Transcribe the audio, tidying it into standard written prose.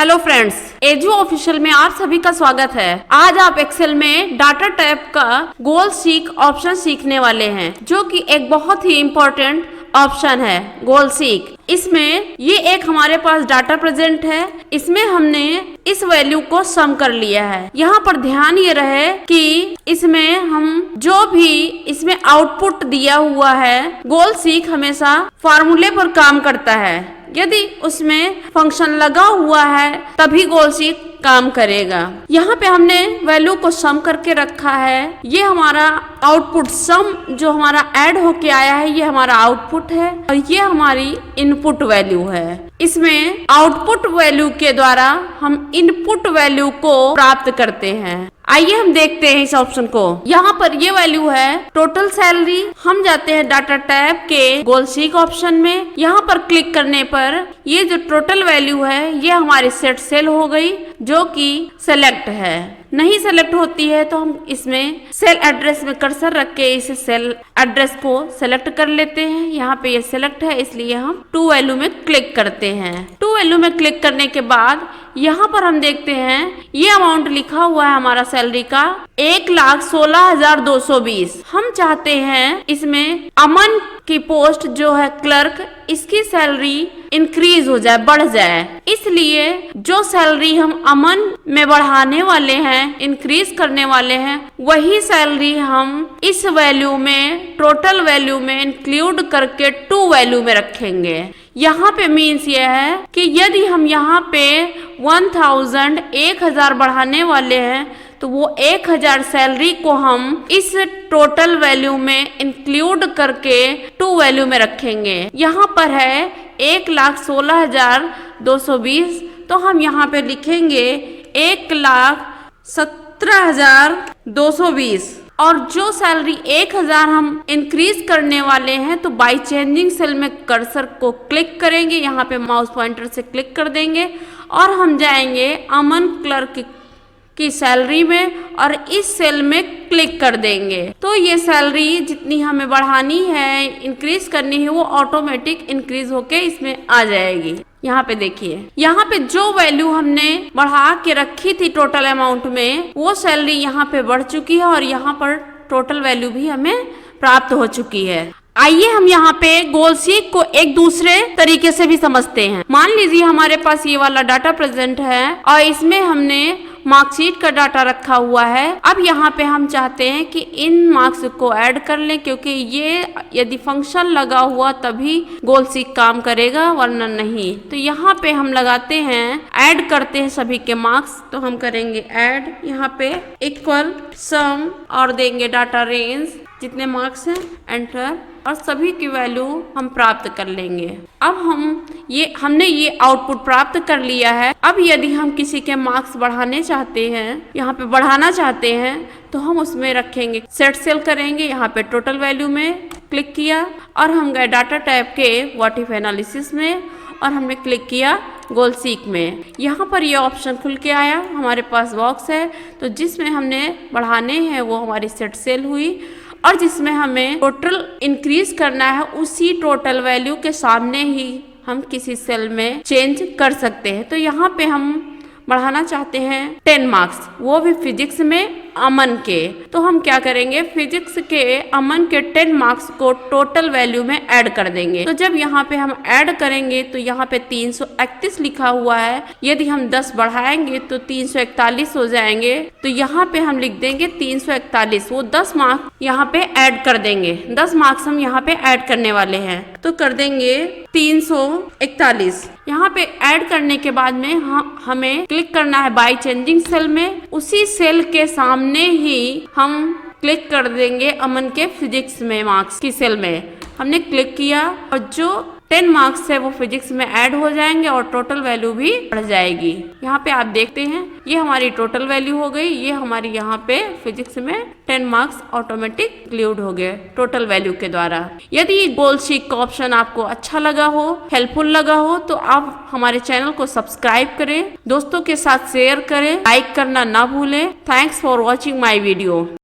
Hello friends, edu official में आप सभी का स्वागत है। आज आप एक्सेल में डाटा टाइप का गोल सीक ऑप्शन सीखने वाले हैं, जो कि एक बहुत ही इम्पोर्टेंट ऑप्शन है। गोल सीक, इसमें ये एक हमारे पास डाटा प्रेजेंट है, इसमें हमने इस वैल्यू को सम कर लिया है। यहाँ पर ध्यान ये रहे कि इसमें हम जो भी इसमें आउटपुट दिया हुआ है, गोल सीक हमेशा फार्मूले पर काम करता है। यदि उसमें फंक्शन लगा हुआ है तभी गोल सीक काम करेगा। यहाँ पे हमने वैल्यू को सम करके रखा है। ये हमारा आउटपुट सम जो हमारा ऐड होके आया है, ये हमारा आउटपुट है और ये हमारी इनपुट वैल्यू है। इसमें आउटपुट वैल्यू के द्वारा हम इनपुट वैल्यू को प्राप्त करते हैं। आइए हम देखते हैं इस ऑप्शन को। यहाँ पर ये वैल्यू है टोटल सैलरी। हम जाते हैं डाटा टैब के गोल सीक ऑप्शन में। यहाँ पर क्लिक करने पर ये जो टोटल वैल्यू है, ये हमारी सेट सेल हो गई, जो कि सेलेक्ट है। नहीं सेलेक्ट होती है तो हम इसमें सेल एड्रेस में कर्सर रख के इस सेल एड्रेस को सेलेक्ट कर लेते हैं। यहाँ पे ये सेलेक्ट है, इसलिए हम टू वैल्यू में क्लिक करते हैं। टू वैल्यू में क्लिक करने के बाद यहाँ पर हम देखते हैं ये अमाउंट लिखा हुआ है हमारा सैलरी का 1,16,220। हम चाहते हैं इसमें अमन की पोस्ट जो है क्लर्क, इसकी सैलरी इंक्रीज हो जाए, बढ़ जाए। इसलिए जो सैलरी हम अमन में बढ़ाने वाले हैं, इंक्रीज करने वाले हैं, वही सैलरी हम इस वैल्यू में, टोटल वैल्यू में इंक्लूड करके टू वैल्यू में रखेंगे। यहाँ पे मीन्स ये है कि यदि हम यहाँ पे 1,000 बढ़ाने वाले हैं तो वो 1,000 सैलरी को हम इस टोटल वैल्यू में इंक्लूड करके टू वैल्यू में रखेंगे। यहाँ पर है 1,16,220, तो हम यहाँ पे लिखेंगे 1,17,220। और जो सैलरी 1,000 हम इंक्रीज करने वाले हैं, तो बाय चेंजिंग सेल में कर्सर को क्लिक करेंगे, यहाँ पे माउस पॉइंटर से क्लिक कर देंगे और हम जाएंगे अमन क्लर्क की सैलरी में और इस सेल में क्लिक कर देंगे। तो ये सैलरी जितनी हमें बढ़ानी है, इंक्रीज करनी है, वो ऑटोमेटिक इंक्रीज होके इसमें आ जाएगी। यहाँ पे देखिए, यहाँ पे जो वैल्यू हमने बढ़ा के रखी थी टोटल अमाउंट में, वो सैलरी यहाँ पे बढ़ चुकी है और यहाँ पर टोटल वैल्यू भी हमें प्राप्त हो चुकी है। आइए हम यहाँ पे गोल सीक को एक दूसरे तरीके से भी समझते हैं। मान लीजिए हमारे पास ये वाला डाटा प्रेजेंट है और इसमें हमने मार्कशीट का डाटा रखा हुआ है। अब यहाँ पे हम चाहते हैं कि इन मार्क्स को ऐड कर लें, क्योंकि ये यदि फंक्शन लगा हुआ तभी गोल सीक काम करेगा, वरना नहीं। तो यहाँ पे हम लगाते हैं, ऐड करते हैं सभी के मार्क्स। तो हम करेंगे ऐड, यहाँ पे इक्वल सम और देंगे डाटा रेंज, जितने मार्क्स हैं एंटर, और सभी की वैल्यू हम प्राप्त कर लेंगे। अब हमने ये आउटपुट प्राप्त कर लिया है। अब यदि हम किसी के मार्क्स बढ़ाने चाहते हैं, यहाँ पे बढ़ाना चाहते हैं, तो हम उसमें रखेंगे सेट सेल करेंगे, यहाँ पे टोटल वैल्यू में क्लिक किया और हम गए डाटा टाइप के व्हाट इफ एनालिसिस में और हमने क्लिक किया गोल सीक में। यहाँ पर ये ऑप्शन खुल के आया, हमारे पास बॉक्स है, तो जिसमें हमने बढ़ाने हैं वो हमारी सेट सेल हुई और जिसमें हमें टोटल इंक्रीज करना है, उसी टोटल वैल्यू के सामने ही हम किसी सेल में चेंज कर सकते हैं। तो यहाँ पे हम बढ़ाना चाहते हैं 10 मार्क्स, वो भी फिजिक्स में अमन के। तो हम क्या करेंगे, फिजिक्स के अमन के 10 मार्क्स को टोटल वैल्यू में ऐड कर देंगे। तो जब यहाँ पे हम ऐड करेंगे तो यहाँ पे 331 लिखा हुआ है। यदि हम 10 बढ़ाएंगे तो 341 हो जाएंगे। तो यहाँ पे हम लिख देंगे 341, वो 10 मार्क्स यहाँ पे ऐड कर देंगे। 10 मार्क्स हम यहाँ पे ऐड करने वाले हैं, तो कर देंगे 341। यहाँ पे ऐड करने के बाद में हमें क्लिक करना है बाय चेंजिंग सेल में। उसी सेल के सामने ही हम क्लिक कर देंगे अमन के फिजिक्स में मार्क्स की सेल में। हमने क्लिक किया और जो 10 मार्क्स है वो फिजिक्स में ऐड हो जाएंगे और टोटल वैल्यू भी बढ़ जाएगी। यहाँ पे आप देखते हैं ये हमारी टोटल वैल्यू हो गई, ये हमारी यहाँ पे फिजिक्स में 10 मार्क्स ऑटोमेटिक इंक्लूड हो गए टोटल वैल्यू के द्वारा। यदि गोल सीक का ऑप्शन आपको अच्छा लगा हो, हेल्पफुल लगा हो, तो आप हमारे चैनल को सब्सक्राइब करें, दोस्तों के साथ शेयर करें, लाइक करना ना भूलें। Thanks for watching my video.